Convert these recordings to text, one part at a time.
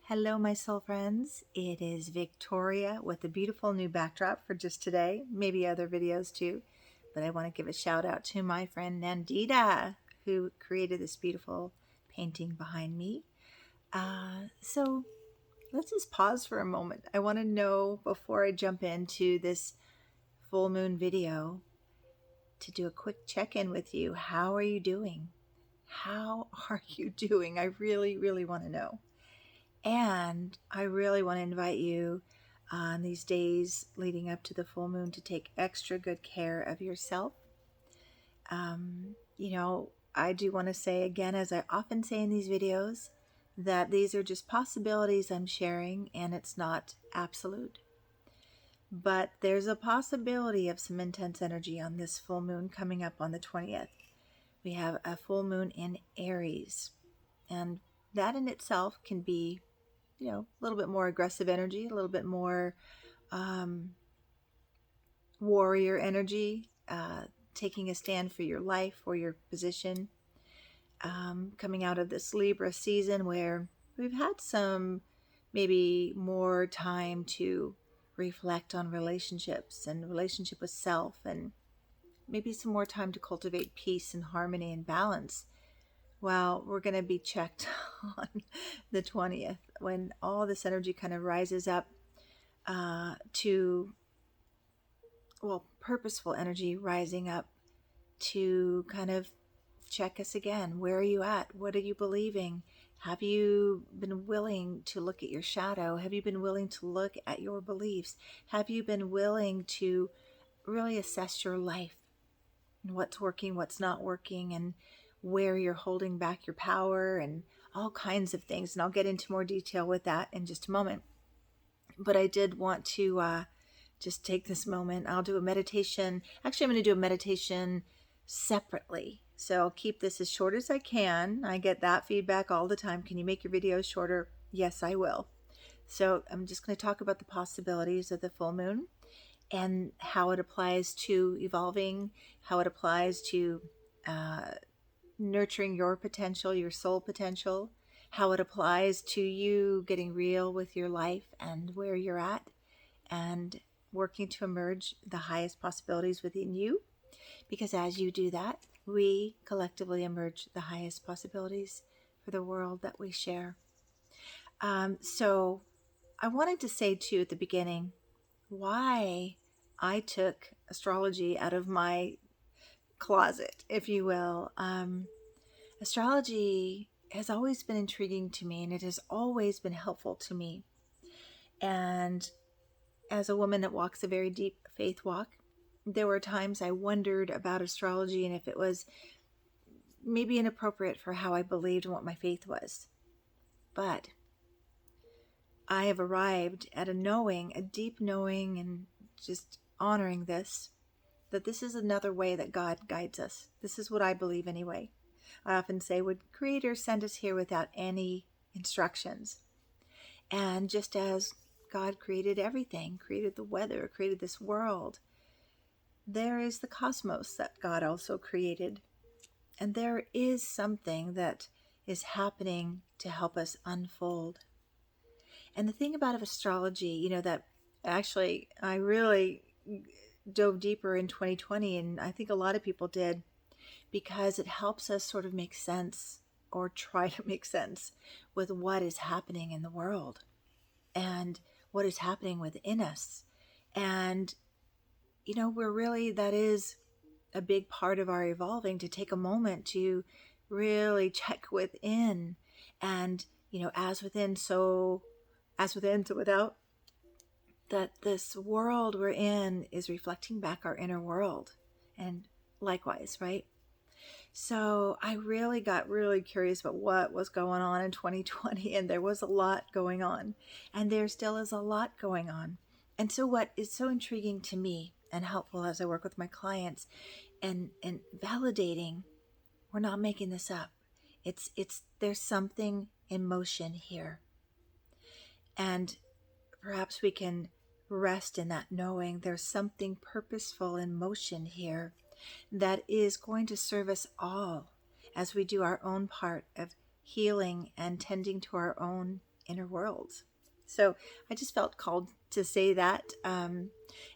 Hello, my soul friends. It is Victoria with a beautiful new backdrop for just today, maybe other videos too. But I want to give a shout out to my friend Nandita, who created this beautiful painting behind me. So let's just pause for a moment. I want to know before I jump into this full moon video to do a quick check in with you. How are you doing? How are you doing? I really, really want to know. And I really want to invite you on these days leading up to the full moon to take extra good care of yourself. I do want to say again, as I often say in these videos, that these are just possibilities I'm sharing and it's not absolute. But there's a possibility of some intense energy on this full moon coming up on the 20th. We have a full moon in Aries, and that in itself can be a little bit more aggressive energy, a little bit more um, warrior energy, taking a stand for your life or your position. Coming out of this Libra season where we've had some maybe more time to reflect on relationships and relationship with self, and maybe some more time to cultivate peace and harmony and balance. Well, we're going to be checked on the 20th when all this energy kind of rises up to, purposeful energy rising up to kind of check us again. Where are you at? What are you believing? Have you been willing to look at your shadow? Have you been willing to look at your beliefs? Have you been willing to really assess your life and what's working, what's not working, and where you're holding back your power and all kinds of things? And I'll get into more detail with that in just a moment. But I did want to just take this moment. I'll do a meditation. Actually, I'm going to do a meditation separately. So I'll keep this as short as I can. I get that feedback all the time. Can you make your videos shorter? Yes, I will. So I'm just going to talk about the possibilities of the full moon and how it applies to evolving, how it applies to nurturing your potential, your soul potential, how it applies to you getting real with your life and where you're at, and working to emerge the highest possibilities within you. Because as you do that, we collectively emerge the highest possibilities for the world that we share. So I wanted to say too at the beginning why I took astrology out of my closet, if you will. Astrology has always been intriguing to me, and it has always been helpful to me. And as a woman that walks a very deep faith walk, there were times I wondered about astrology and if it was maybe inappropriate for how I believed and what my faith was. But I have arrived at a knowing, a deep knowing, and just honoring this, that this is another way that God guides us. This is what I believe anyway. I often say, would Creator send us here without any instructions? And just as God created everything, created the weather, created this world, there is the cosmos that God also created. And there is something that is happening to help us unfold. And the thing about astrology, that actually I really dove deeper in 2020, and I think a lot of people did, because it helps us sort of make sense, or try to make sense, with what is happening in the world and what is happening within us. And that is a big part of our evolving, to take a moment to really check within. And as within, so without, that this world we're in is reflecting back our inner world, and likewise, right? So I really got really curious about what was going on in 2020, and there was a lot going on, and there still is a lot going on. And so what is so intriguing to me and helpful as I work with my clients and validating, we're not making this up. It's there's something in motion here. And perhaps we can rest in that, knowing there's something purposeful in motion here that is going to serve us all as we do our own part of healing and tending to our own inner world. So I just felt called to say that. And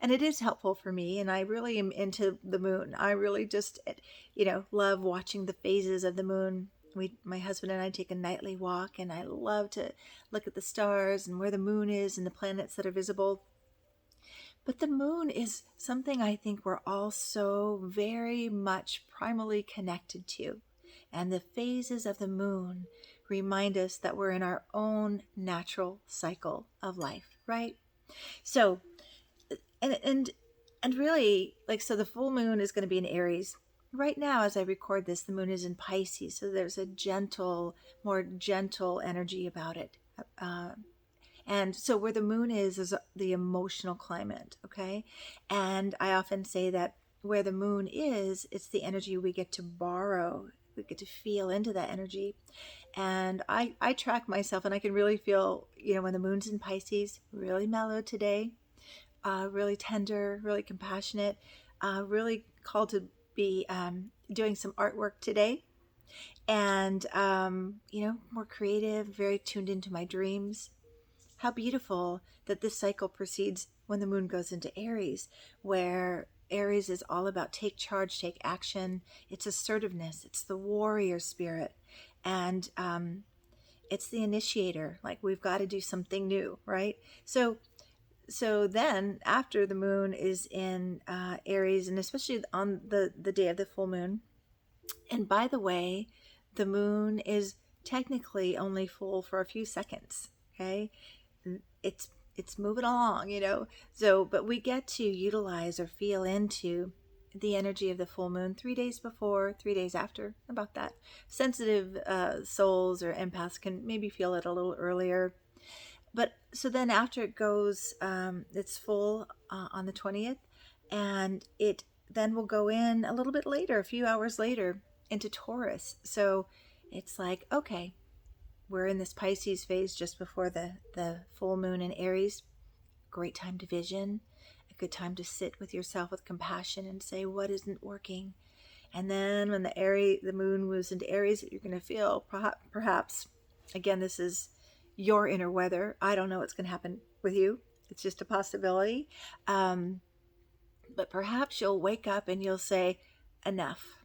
it is helpful for me. And I really am into the moon. I really just, love watching the phases of the moon. My husband and I take a nightly walk, and I love to look at the stars and where the moon is and the planets that are visible. But the moon is something I think we're all so very much primally connected to. And the phases of the moon remind us that we're in our own natural cycle of life, right? So, and really, like, so the full moon is going to be in Aries. Right now, as I record this, the moon is in Pisces. So there's a more gentle energy about it. Uh, and so where the moon is the emotional climate, okay? And I often say that where the moon is, it's the energy we get to borrow. We get to feel into that energy. And I track myself, and I can really feel, when the moon's in Pisces, really mellow today, really tender, really compassionate, really called to be doing some artwork today. And, more creative, very tuned into my dreams. How beautiful that this cycle proceeds when the moon goes into Aries, where Aries is all about take charge, take action. It's assertiveness, it's the warrior spirit, and it's the initiator. Like, we've got to do something new, right? So then, after the moon is in Aries, and especially on the day of the full moon, and by the way, the moon is technically only full for a few seconds, okay? It's moving along, so but we get to utilize or feel into the energy of the full moon 3 days before, 3 days after, about that. Sensitive souls or empaths can maybe feel it a little earlier. But so then after it goes, it's full on the 20th, and it then will go in a little bit later, a few hours later, into Taurus. So it's like, okay, we're in this Pisces phase just before the full moon in Aries. Great time to vision, a good time to sit with yourself with compassion and say, what isn't working? And then when the moon moves into Aries, you're going to feel perhaps, again, this is your inner weather. I don't know what's going to happen with you. It's just a possibility. But perhaps you'll wake up and you'll say, enough.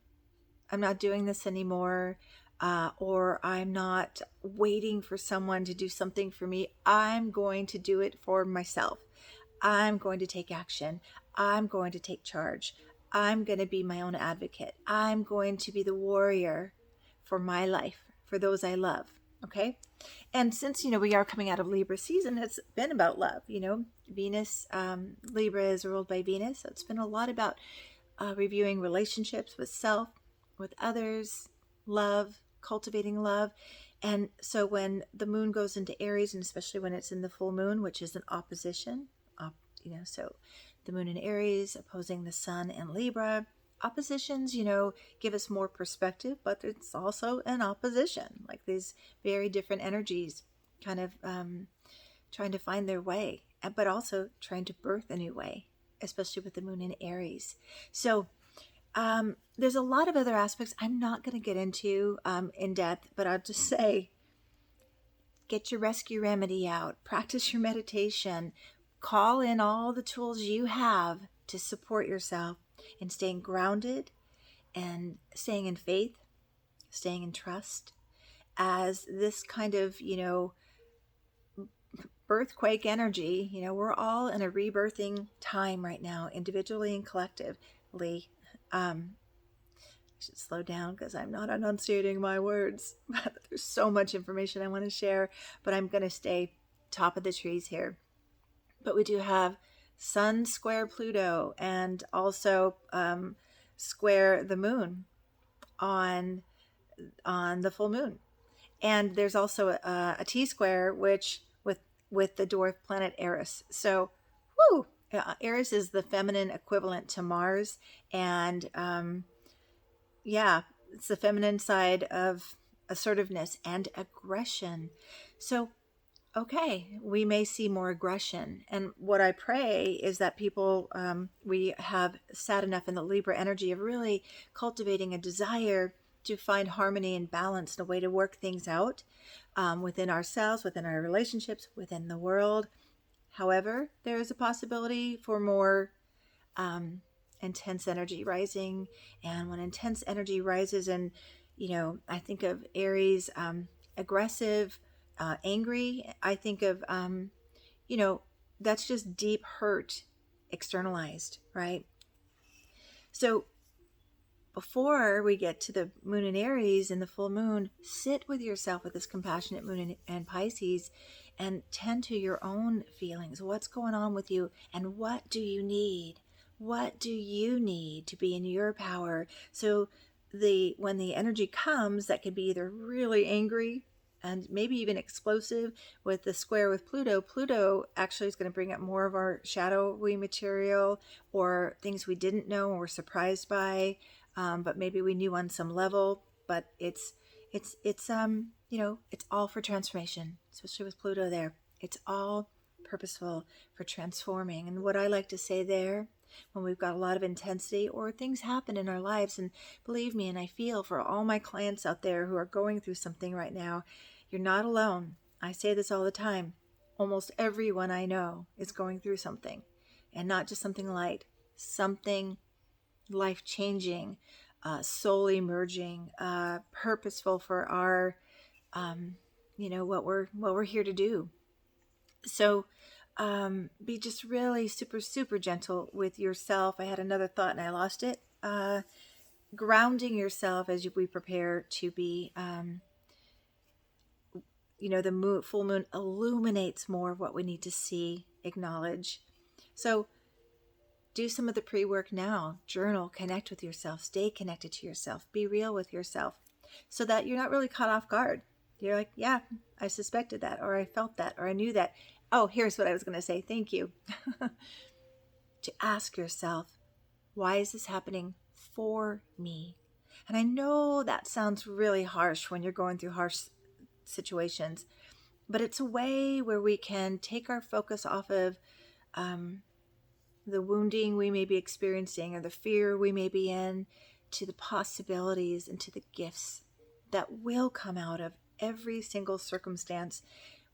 I'm not doing this anymore. Or I'm not waiting for someone to do something for me. I'm going to do it for myself. I'm going to take action. I'm going to take charge. I'm going to be my own advocate. I'm going to be the warrior for my life, for those I love. Okay. And since, we are coming out of Libra season, it's been about love. Venus, Libra is ruled by Venus. So it's been a lot about reviewing relationships with self, with others, love, cultivating love. And so when the moon goes into Aries, and especially when it's in the full moon, which is an opposition, so the moon in Aries opposing the sun in Libra, oppositions, give us more perspective, but it's also an opposition, like these very different energies kind of trying to find their way, but also trying to birth a new way, especially with the moon in Aries. So there's a lot of other aspects I'm not going to get into in depth, but I'll just say, get your rescue remedy out, practice your meditation, call in all the tools you have to support yourself in staying grounded and staying in faith, staying in trust, as this kind of, birthquake energy, we're all in a rebirthing time right now, individually and collectively. I should slow down because I'm not enunciating my words. There's so much information I want to share, but I'm going to stay top of the trees here. But we do have Sun square Pluto, and also square the moon on the full moon. And there's also a T square, which with the dwarf planet Aries. So, Aries is the feminine equivalent to Mars, and it's the feminine side of assertiveness and aggression. So, okay, we may see more aggression. And what I pray is that we have sat enough in the Libra energy of really cultivating a desire to find harmony and balance and a way to work things out within ourselves, within our relationships, within the world. However, there is a possibility for more intense energy rising. And when intense energy rises, and I think of Aries, aggressive, angry. I think of that's just deep hurt externalized, right? So before we get to the moon in Aries and the full moon, sit with yourself with this compassionate moon and Pisces, and tend to your own feelings. What's going on with you, and what do you need? What do you need to be in your power? So when the energy comes, that could be either really angry and maybe even explosive. With the square with Pluto actually is going to bring up more of our shadowy material, or things we didn't know and were surprised by, but maybe we knew on some level. But it's it's all for transformation, especially with Pluto there. It's all purposeful for transforming. And what I like to say there, when we've got a lot of intensity or things happen in our lives, and believe me, and I feel for all my clients out there who are going through something right now, you're not alone. I say this all the time. Almost everyone I know is going through something, and not just something light, something life-changing, soul emerging, purposeful for our, what we're here to do. So be just really super, super gentle with yourself. I had another thought and I lost it. Grounding yourself as we prepare to be, the full moon illuminates more of what we need to see, acknowledge. So do some of the pre-work now. Journal, connect with yourself, stay connected to yourself, be real with yourself, so that you're not really caught off guard. You're like, yeah, I suspected that, or I felt that, or I knew that. Oh, here's what I was going to say. Thank you. To ask yourself, why is this happening for me? And I know that sounds really harsh when you're going through harsh situations, but it's a way where we can take our focus off of the wounding we may be experiencing or the fear we may be in, to the possibilities and to the gifts that will come out of every single circumstance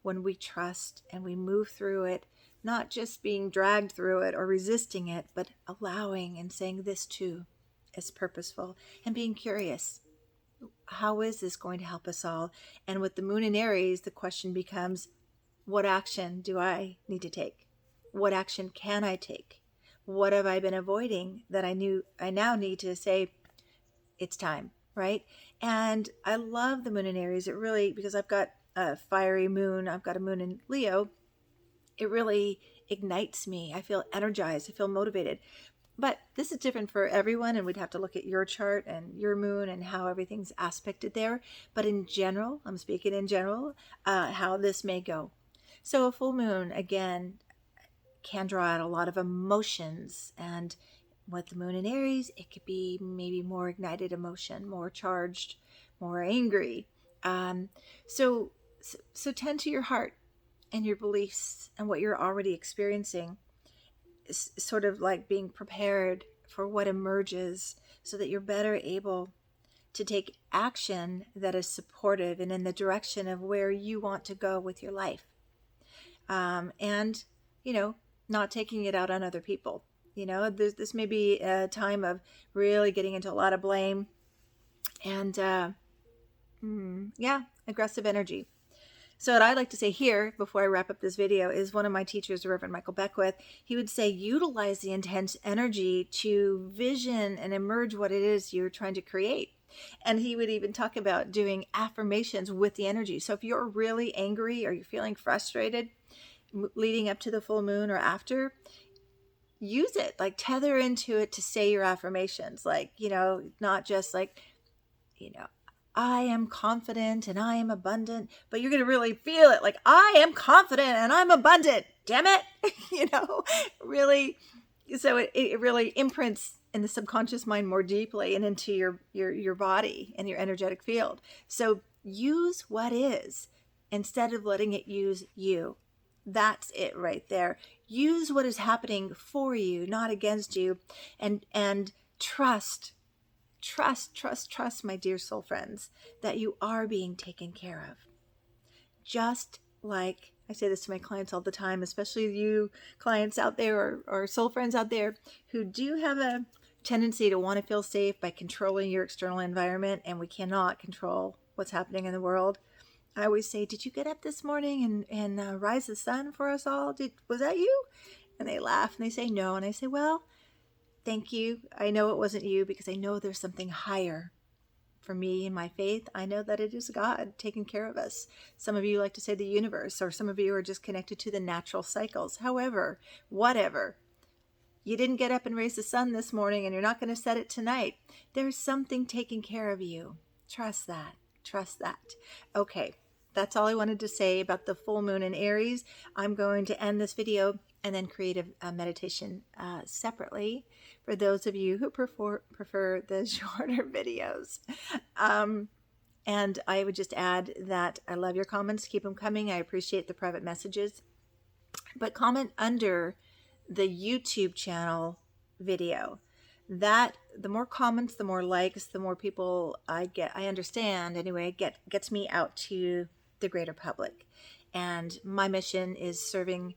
when we trust and we move through it, not just being dragged through it or resisting it, but allowing and saying this too is purposeful, and being curious. How is this going to help us all? And with the moon in Aries, the question becomes, what action do I need to take? What action can I take? What have I been avoiding that I now need to say, it's time, right? And I love the moon in Aries. It really, because I've got a fiery moon, I've got a moon in Leo, it really ignites me. I feel energized, I feel motivated. But this is different for everyone, and we'd have to look at your chart and your moon and how everything's aspected there. But in general, I'm speaking in general, how this may go. So a full moon, again, can draw out a lot of emotions. And with the moon in Aries, it could be maybe more ignited emotion, more charged, more angry. So tend to your heart and your beliefs and what you're already experiencing. It's sort of like being prepared for what emerges, so that you're better able to take action that is supportive and in the direction of where you want to go with your life. And, not taking it out on other people. This may be a time of really getting into a lot of blame and, aggressive energy. So what I'd like to say here before I wrap up this video is, one of my teachers, Reverend Michael Beckwith, he would say, utilize the intense energy to vision and emerge what it is you're trying to create. And he would even talk about doing affirmations with the energy. So if you're really angry or you're feeling frustrated leading up to the full moon or after, use it, like tether into it to say your affirmations, like, not just like, I am confident and I am abundant, but you're going to really feel it, like, I am confident and I'm abundant, damn it. Really. So it really imprints in the subconscious mind more deeply and into your body and your energetic field. So use what is instead of letting it use you. That's it right there. Use what is happening for you, not against you, and trust trust, my dear soul friends, that you are being taken care of. Just like I say this to my clients all the time, especially you clients out there or soul friends out there who do have a tendency to want to feel safe by controlling your external environment, and we cannot control what's happening in the world. I always say, did you get up this morning and rise the sun for us all? Was that you? And they laugh and they say no. And I say, well, thank you. I know it wasn't you because I know there's something higher. For me and my faith, I know that it is God taking care of us. Some of you like to say the universe, or some of you are just connected to the natural cycles. However, whatever. You didn't get up and raise the sun this morning, and you're not going to set it tonight. There's something taking care of you. Trust that. Trust that. Okay, that's all I wanted to say about the full moon in Aries. I'm going to end this video and then create a meditation separately for those of you who prefer the shorter videos. And I would just add that I love your comments. Keep them coming. I appreciate the private messages. But comment under the YouTube channel video. That the more comments, the more likes, the more people I get, I understand anyway, gets me out to the greater public. And my mission is serving,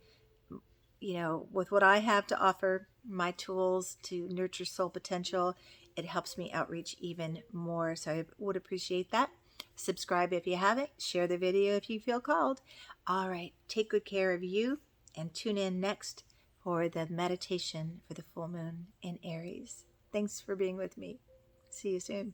with what I have to offer, my tools to nurture soul potential. It helps me outreach even more. So I would appreciate that. Subscribe if you haven't. Share the video if you feel called. All right. Take good care of you and tune in next for the meditation for the full moon in Aries. Thanks for being with me. See you soon.